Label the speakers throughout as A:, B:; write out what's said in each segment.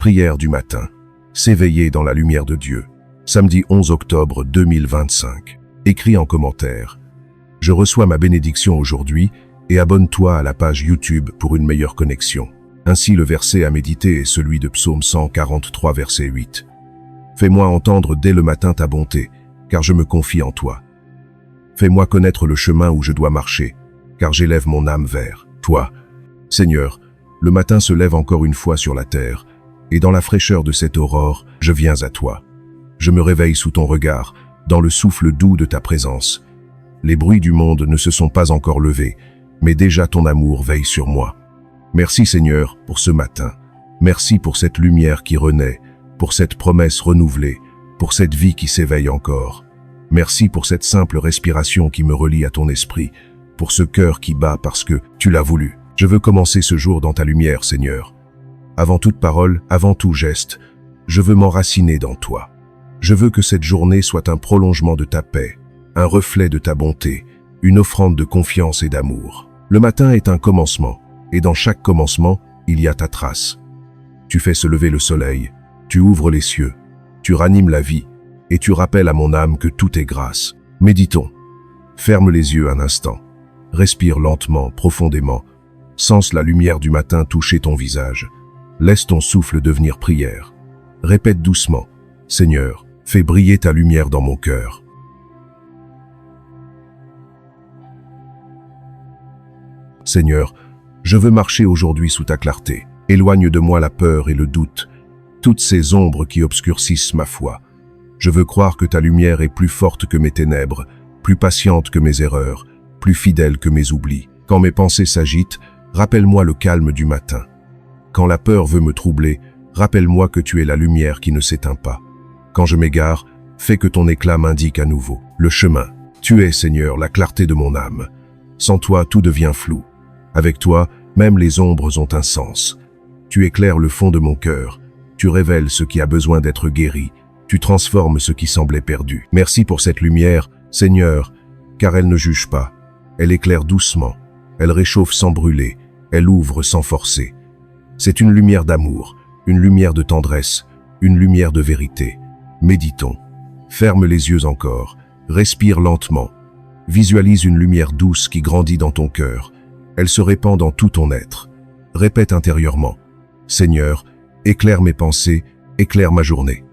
A: Prière du matin. S'éveiller dans la lumière de Dieu. Samedi 11 octobre 2025. Écrit en commentaire. Je reçois ma bénédiction aujourd'hui et abonne-toi à la page YouTube pour une meilleure connexion. Ainsi le verset à méditer est celui de Psaume 143 verset 8. Fais-moi entendre dès le matin ta bonté, car je me confie en toi. Fais-moi connaître le chemin où je dois marcher, car j'élève mon âme vers toi. Seigneur, le matin se lève encore une fois sur la terre, et dans la fraîcheur de cette aurore, je viens à toi. Je me réveille sous ton regard, dans le souffle doux de ta présence. Les bruits du monde ne se sont pas encore levés, mais déjà ton amour veille sur moi. Merci Seigneur pour ce matin. Merci pour cette lumière qui renaît, pour cette promesse renouvelée, pour cette vie qui s'éveille encore. Merci pour cette simple respiration qui me relie à ton esprit, pour ce cœur qui bat parce que tu l'as voulu. Je veux commencer ce jour dans ta lumière, Seigneur. Avant toute parole, avant tout geste, je veux m'enraciner dans toi. Je veux que cette journée soit un prolongement de ta paix, un reflet de ta bonté, une offrande de confiance et d'amour. Le matin est un commencement, et dans chaque commencement, il y a ta trace. Tu fais se lever le soleil, tu ouvres les cieux, tu ranimes la vie, et tu rappelles à mon âme que tout est grâce. Méditons. Ferme les yeux un instant. Respire lentement, profondément. Sens la lumière du matin toucher ton visage. Laisse ton souffle devenir prière. Répète doucement. Seigneur, fais briller ta lumière dans mon cœur. Seigneur, je veux marcher aujourd'hui sous ta clarté. Éloigne de moi la peur et le doute, toutes ces ombres qui obscurcissent ma foi. Je veux croire que ta lumière est plus forte que mes ténèbres, plus patiente que mes erreurs, plus fidèle que mes oublis. Quand mes pensées s'agitent, rappelle-moi le calme du matin. Quand la peur veut me troubler, rappelle-moi que tu es la lumière qui ne s'éteint pas. Quand je m'égare, fais que ton éclat m'indique à nouveau le chemin. Tu es, Seigneur, la clarté de mon âme. Sans toi, tout devient flou. Avec toi, même les ombres ont un sens. Tu éclaires le fond de mon cœur. Tu révèles ce qui a besoin d'être guéri. Tu transformes ce qui semblait perdu. Merci pour cette lumière, Seigneur, car elle ne juge pas. Elle éclaire doucement. Elle réchauffe sans brûler. Elle ouvre sans forcer. C'est une lumière d'amour, une lumière de tendresse, une lumière de vérité. Méditons. Ferme les yeux encore. Respire lentement. Visualise une lumière douce qui grandit dans ton cœur. Elle se répand dans tout ton être. Répète intérieurement. Seigneur, éclaire mes pensées, éclaire ma journée.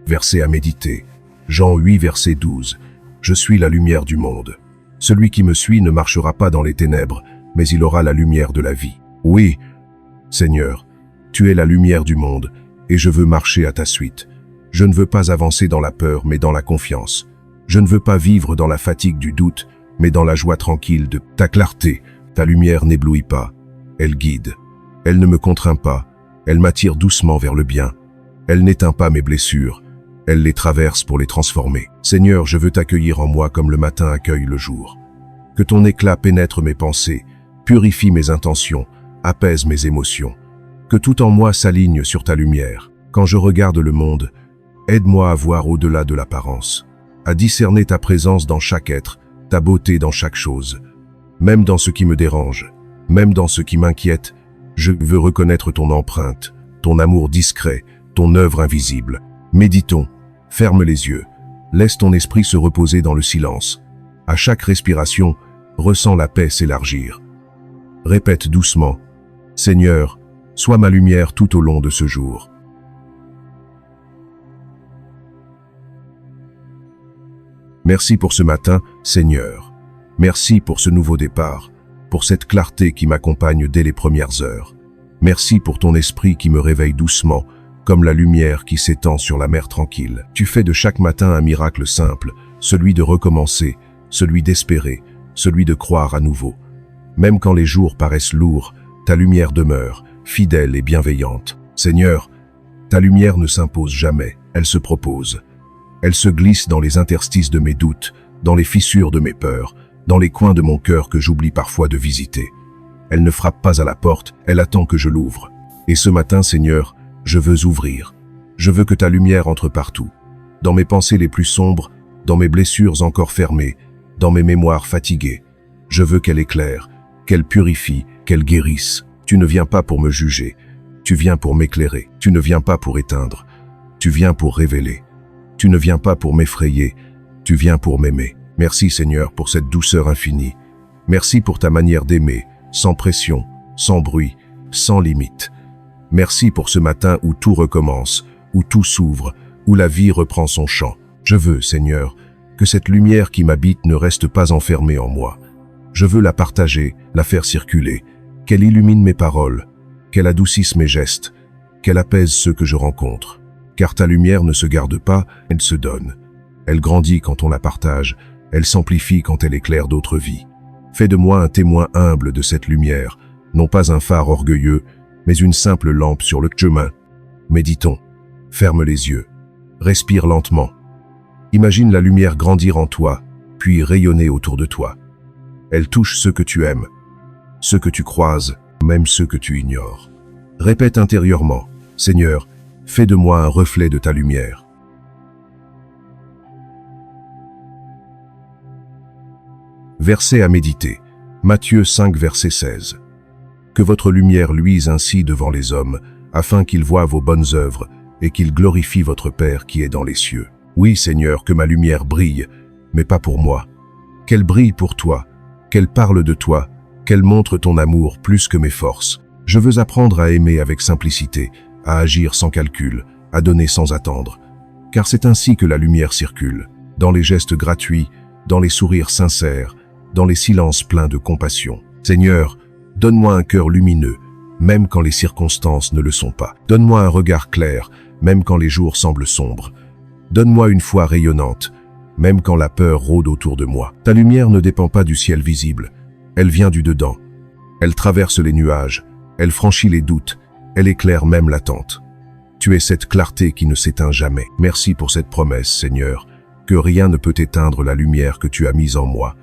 A: Verset à méditer. Jean 8, verset 12. Je suis la lumière du monde. Celui qui me suit ne marchera pas dans les ténèbres, mais il aura la lumière de la vie. Oui, Seigneur, tu es la lumière du monde, et je veux marcher à ta suite. Je ne veux pas avancer dans la peur, mais dans la confiance. Je ne veux pas vivre dans la fatigue du doute, mais dans la joie tranquille de ta clarté. Ta lumière n'éblouit pas, elle guide. Elle ne me contraint pas, elle m'attire doucement vers le bien. Elle n'éteint pas mes blessures, elle les traverse pour les transformer. Seigneur, je veux t'accueillir en moi comme le matin accueille le jour. Que ton éclat pénètre mes pensées, purifie mes intentions, apaise mes émotions. Que tout en moi s'aligne sur ta lumière. Quand je regarde le monde, aide-moi à voir au-delà de l'apparence, à discerner ta présence dans chaque être, ta beauté dans chaque chose. Même dans ce qui me dérange, même dans ce qui m'inquiète, je veux reconnaître ton empreinte, ton amour discret, ton œuvre invisible. Méditons, ferme les yeux, laisse ton esprit se reposer dans le silence. À chaque respiration, ressens la paix s'élargir. Répète doucement, Seigneur, sois ma lumière tout au long de ce jour. Merci pour ce matin, Seigneur. Merci pour ce nouveau départ, pour cette clarté qui m'accompagne dès les premières heures. Merci pour ton esprit qui me réveille doucement, comme la lumière qui s'étend sur la mer tranquille. Tu fais de chaque matin un miracle simple, celui de recommencer, celui d'espérer, celui de croire à nouveau. Même quand les jours paraissent lourds, ta lumière demeure, fidèle et bienveillante. Seigneur, ta lumière ne s'impose jamais, elle se propose. Elle se glisse dans les interstices de mes doutes, dans les fissures de mes peurs, dans les coins de mon cœur que j'oublie parfois de visiter. Elle ne frappe pas à la porte, elle attend que je l'ouvre. Et ce matin, Seigneur, je veux ouvrir. Je veux que ta lumière entre partout. Dans mes pensées les plus sombres, dans mes blessures encore fermées, dans mes mémoires fatiguées. Je veux qu'elle éclaire, qu'elle purifie, qu'elle guérisse. Tu ne viens pas pour me juger, tu viens pour m'éclairer. Tu ne viens pas pour éteindre, tu viens pour révéler. Tu ne viens pas pour m'effrayer, tu viens pour m'aimer. Merci Seigneur pour cette douceur infinie. Merci pour ta manière d'aimer, sans pression, sans bruit, sans limite. Merci pour ce matin où tout recommence, où tout s'ouvre, où la vie reprend son chant. Je veux, Seigneur, que cette lumière qui m'habite ne reste pas enfermée en moi. Je veux la partager, la faire circuler, qu'elle illumine mes paroles, qu'elle adoucisse mes gestes, qu'elle apaise ceux que je rencontre. Car ta lumière ne se garde pas, elle se donne. Elle grandit quand on la partage, elle s'amplifie quand elle éclaire d'autres vies. Fais de moi un témoin humble de cette lumière, non pas un phare orgueilleux, mais une simple lampe sur le chemin. Méditons, ferme les yeux, respire lentement. Imagine la lumière grandir en toi, puis rayonner autour de toi. Elle touche ceux que tu aimes, ceux que tu croises, même ceux que tu ignores. Répète intérieurement, Seigneur, fais de moi un reflet de ta lumière. Verset à méditer. Matthieu 5, verset 16. Que votre lumière luise ainsi devant les hommes, afin qu'ils voient vos bonnes œuvres et qu'ils glorifient votre Père qui est dans les cieux. Oui, Seigneur, que ma lumière brille, mais pas pour moi. Qu'elle brille pour toi, qu'elle parle de toi, qu'elle montre ton amour plus que mes forces. Je veux apprendre à aimer avec simplicité, à agir sans calcul, à donner sans attendre. Car c'est ainsi que la lumière circule, dans les gestes gratuits, dans les sourires sincères, dans les silences pleins de compassion. Seigneur, donne-moi un cœur lumineux, même quand les circonstances ne le sont pas. Donne-moi un regard clair, même quand les jours semblent sombres. Donne-moi une foi rayonnante, même quand la peur rôde autour de moi. Ta lumière ne dépend pas du ciel visible, elle vient du dedans. Elle traverse les nuages, elle franchit les doutes, elle éclaire même l'attente. Tu es cette clarté qui ne s'éteint jamais. Merci pour cette promesse, Seigneur, que rien ne peut éteindre la lumière que tu as mise en moi,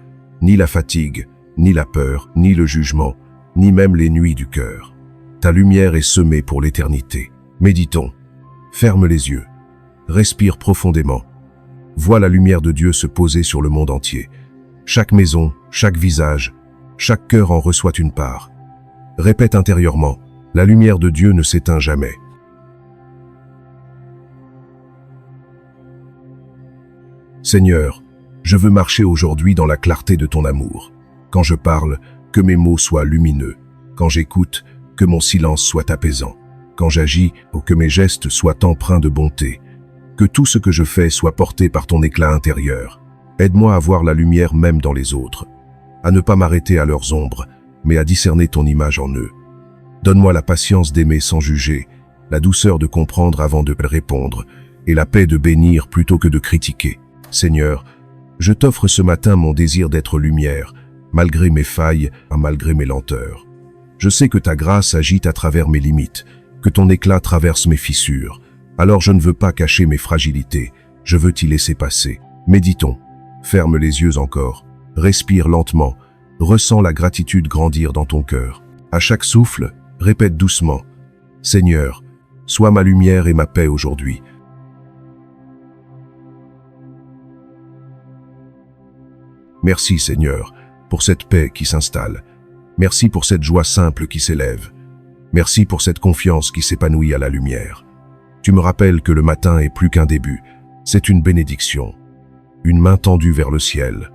A: ni la fatigue, ni la peur, ni le jugement, ni même les nuits du cœur. Ta lumière est semée pour l'éternité. Méditons. Ferme les yeux. Respire profondément. Vois la lumière de Dieu se poser sur le monde entier. Chaque maison, chaque visage, chaque cœur en reçoit une part. Répète intérieurement, la lumière de Dieu ne s'éteint jamais. Seigneur, je veux marcher aujourd'hui dans la clarté de ton amour. Quand je parle, que mes mots soient lumineux. Quand j'écoute, que mon silence soit apaisant. Quand j'agis, que mes gestes soient empreints de bonté. Que tout ce que je fais soit porté par ton éclat intérieur. Aide-moi à voir la lumière même dans les autres, à ne pas m'arrêter à leurs ombres, mais à discerner ton image en eux. Donne-moi la patience d'aimer sans juger, la douceur de comprendre avant de répondre, et la paix de bénir plutôt que de critiquer. Seigneur, je t'offre ce matin mon désir d'être lumière, malgré mes failles, malgré mes lenteurs. Je sais que ta grâce agite à travers mes limites, que ton éclat traverse mes fissures. Alors je ne veux pas cacher mes fragilités, je veux t'y laisser passer. Méditons, ferme les yeux encore, respire lentement, ressens la gratitude grandir dans ton cœur. À chaque souffle, répète doucement, « Seigneur, sois ma lumière et ma paix aujourd'hui. » Merci Seigneur, pour cette paix qui s'installe. Merci pour cette joie simple qui s'élève. Merci pour cette confiance qui s'épanouit à la lumière. Tu me rappelles que le matin est plus qu'un début, c'est une bénédiction. Une main tendue vers le ciel,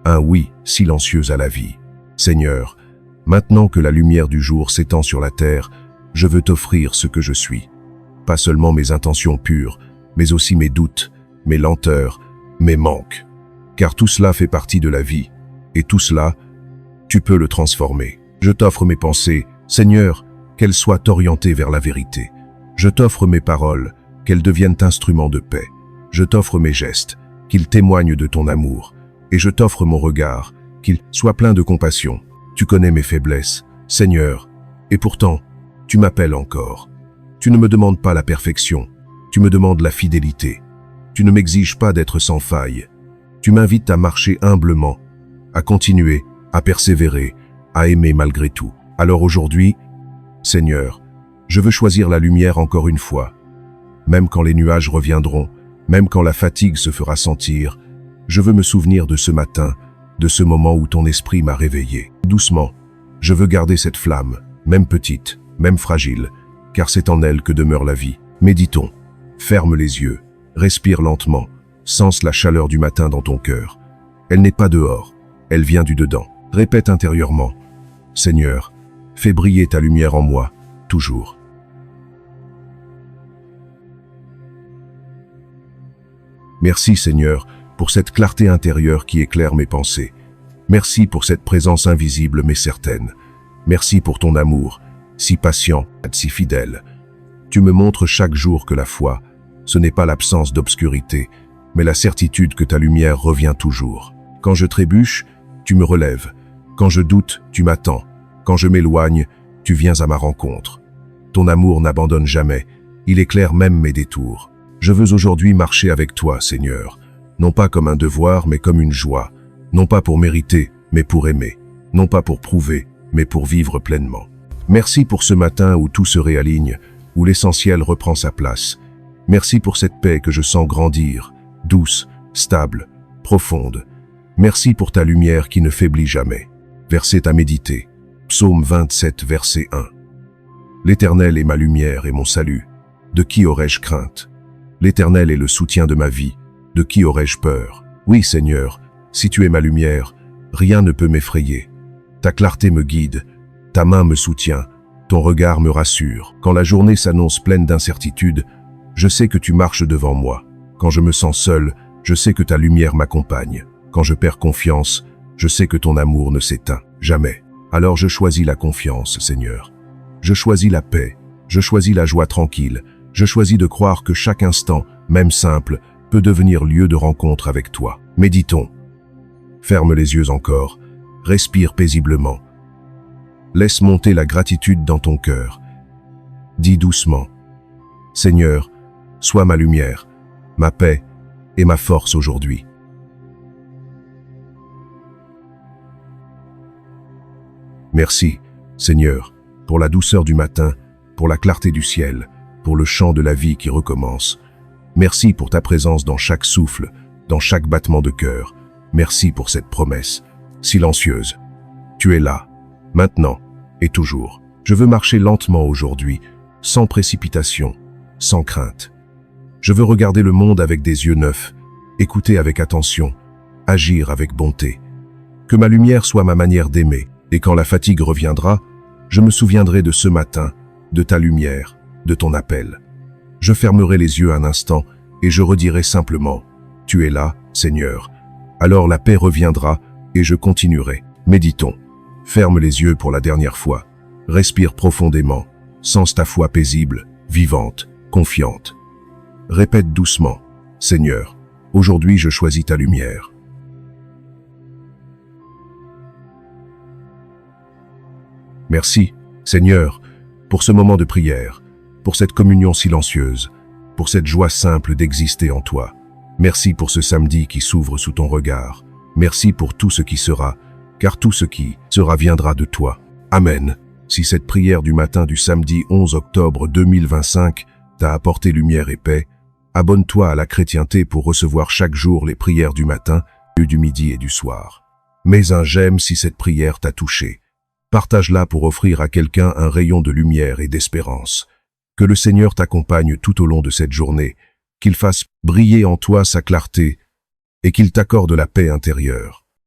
A: un oui silencieux à la vie. Seigneur, maintenant que la lumière du jour s'étend sur la terre, je veux t'offrir ce que je suis. Pas seulement mes intentions pures, mais aussi mes doutes, mes lenteurs, mes manques. Car tout cela fait partie de la vie, et tout cela, tu peux le transformer. Je t'offre mes pensées, Seigneur, qu'elles soient orientées vers la vérité. Je t'offre mes paroles, qu'elles deviennent instruments de paix. Je t'offre mes gestes, qu'ils témoignent de ton amour. Et je t'offre mon regard, qu'il soit plein de compassion. Tu connais mes faiblesses, Seigneur, et pourtant, tu m'appelles encore. Tu ne me demandes pas la perfection, tu me demandes la fidélité. Tu ne m'exiges pas d'être sans faille. Tu m'invites à marcher humblement, à continuer, à persévérer, à aimer malgré tout. Alors aujourd'hui, Seigneur, je veux choisir la lumière encore une fois. Même quand les nuages reviendront, même quand la fatigue se fera sentir, je veux me souvenir de ce matin, de ce moment où ton esprit m'a réveillé. Doucement, Je veux garder cette flamme, même petite, même fragile, car c'est en elle que demeure la vie. Méditons. Ferme les yeux, respire lentement, sens la chaleur du matin dans ton cœur. Elle n'est pas dehors, elle vient du dedans. Répète intérieurement. Seigneur, fais briller ta lumière en moi, toujours. Merci Seigneur pour cette clarté intérieure qui éclaire mes pensées. Merci pour cette présence invisible mais certaine. Merci pour ton amour, si patient, si fidèle. Tu me montres chaque jour que la foi, ce n'est pas l'absence d'obscurité, mais la certitude que ta lumière revient toujours. Quand je trébuche, tu me relèves. Quand je doute, tu m'attends. Quand je m'éloigne, tu viens à ma rencontre. Ton amour n'abandonne jamais, il éclaire même mes détours. Je veux aujourd'hui marcher avec toi, Seigneur, non pas comme un devoir, mais comme une joie, non pas pour mériter, mais pour aimer, non pas pour prouver, mais pour vivre pleinement. Merci pour ce matin où tout se réaligne, où l'essentiel reprend sa place. Merci pour cette paix que je sens grandir, douce, stable, profonde. Merci pour ta lumière qui ne faiblit jamais. Verset à méditer. Psaume 27, verset 1. L'Éternel est ma lumière et mon salut. De qui aurais-je crainte? L'Éternel est le soutien de ma vie. De qui aurais-je peur? Oui, Seigneur, si tu es ma lumière, rien ne peut m'effrayer. Ta clarté me guide, ta main me soutient, ton regard me rassure. Quand la journée s'annonce pleine d'incertitudes, je sais que tu marches devant moi. Quand je me sens seul, je sais que ta lumière m'accompagne. Quand je perds confiance, je sais que ton amour ne s'éteint jamais. Alors je choisis la confiance, Seigneur. Je choisis la paix, je choisis la joie tranquille, je choisis de croire que chaque instant, même simple, peut devenir lieu de rencontre avec toi. Méditons. Ferme les yeux encore, respire paisiblement. Laisse monter la gratitude dans ton cœur. Dis doucement. Seigneur, sois ma lumière, ma paix et ma force aujourd'hui. Merci, Seigneur, pour la douceur du matin, pour la clarté du ciel, pour le chant de la vie qui recommence. Merci pour ta présence dans chaque souffle, dans chaque battement de cœur. Merci pour cette promesse, silencieuse. Tu es là, maintenant et toujours. Je veux marcher lentement aujourd'hui, sans précipitation, sans crainte. Je veux regarder le monde avec des yeux neufs, écouter avec attention, agir avec bonté. Que ma lumière soit ma manière d'aimer, et quand la fatigue reviendra, je me souviendrai de ce matin, de ta lumière, de ton appel. Je fermerai les yeux un instant et je redirai simplement « Tu es là, Seigneur ». Alors la paix reviendra et je continuerai. Méditons. Ferme les yeux pour la dernière fois. Respire profondément, sens ta foi paisible, vivante, confiante. Répète doucement « Seigneur, aujourd'hui je choisis ta lumière ». Merci, Seigneur, pour ce moment de prière, pour cette communion silencieuse, pour cette joie simple d'exister en toi. Merci pour ce samedi qui s'ouvre sous ton regard. Merci pour tout ce qui sera, car tout ce qui sera viendra de toi. Amen. Si cette prière du matin du samedi 11 octobre 2025 t'a apporté lumière et paix, abonne-toi à la chrétienté pour recevoir chaque jour les prières du matin, du midi et du soir. Mets un j'aime si cette prière t'a touché. Partage-la pour offrir à quelqu'un un rayon de lumière et d'espérance. Que le Seigneur t'accompagne tout au long de cette journée, qu'il fasse briller en toi sa clarté et qu'il t'accorde la paix intérieure.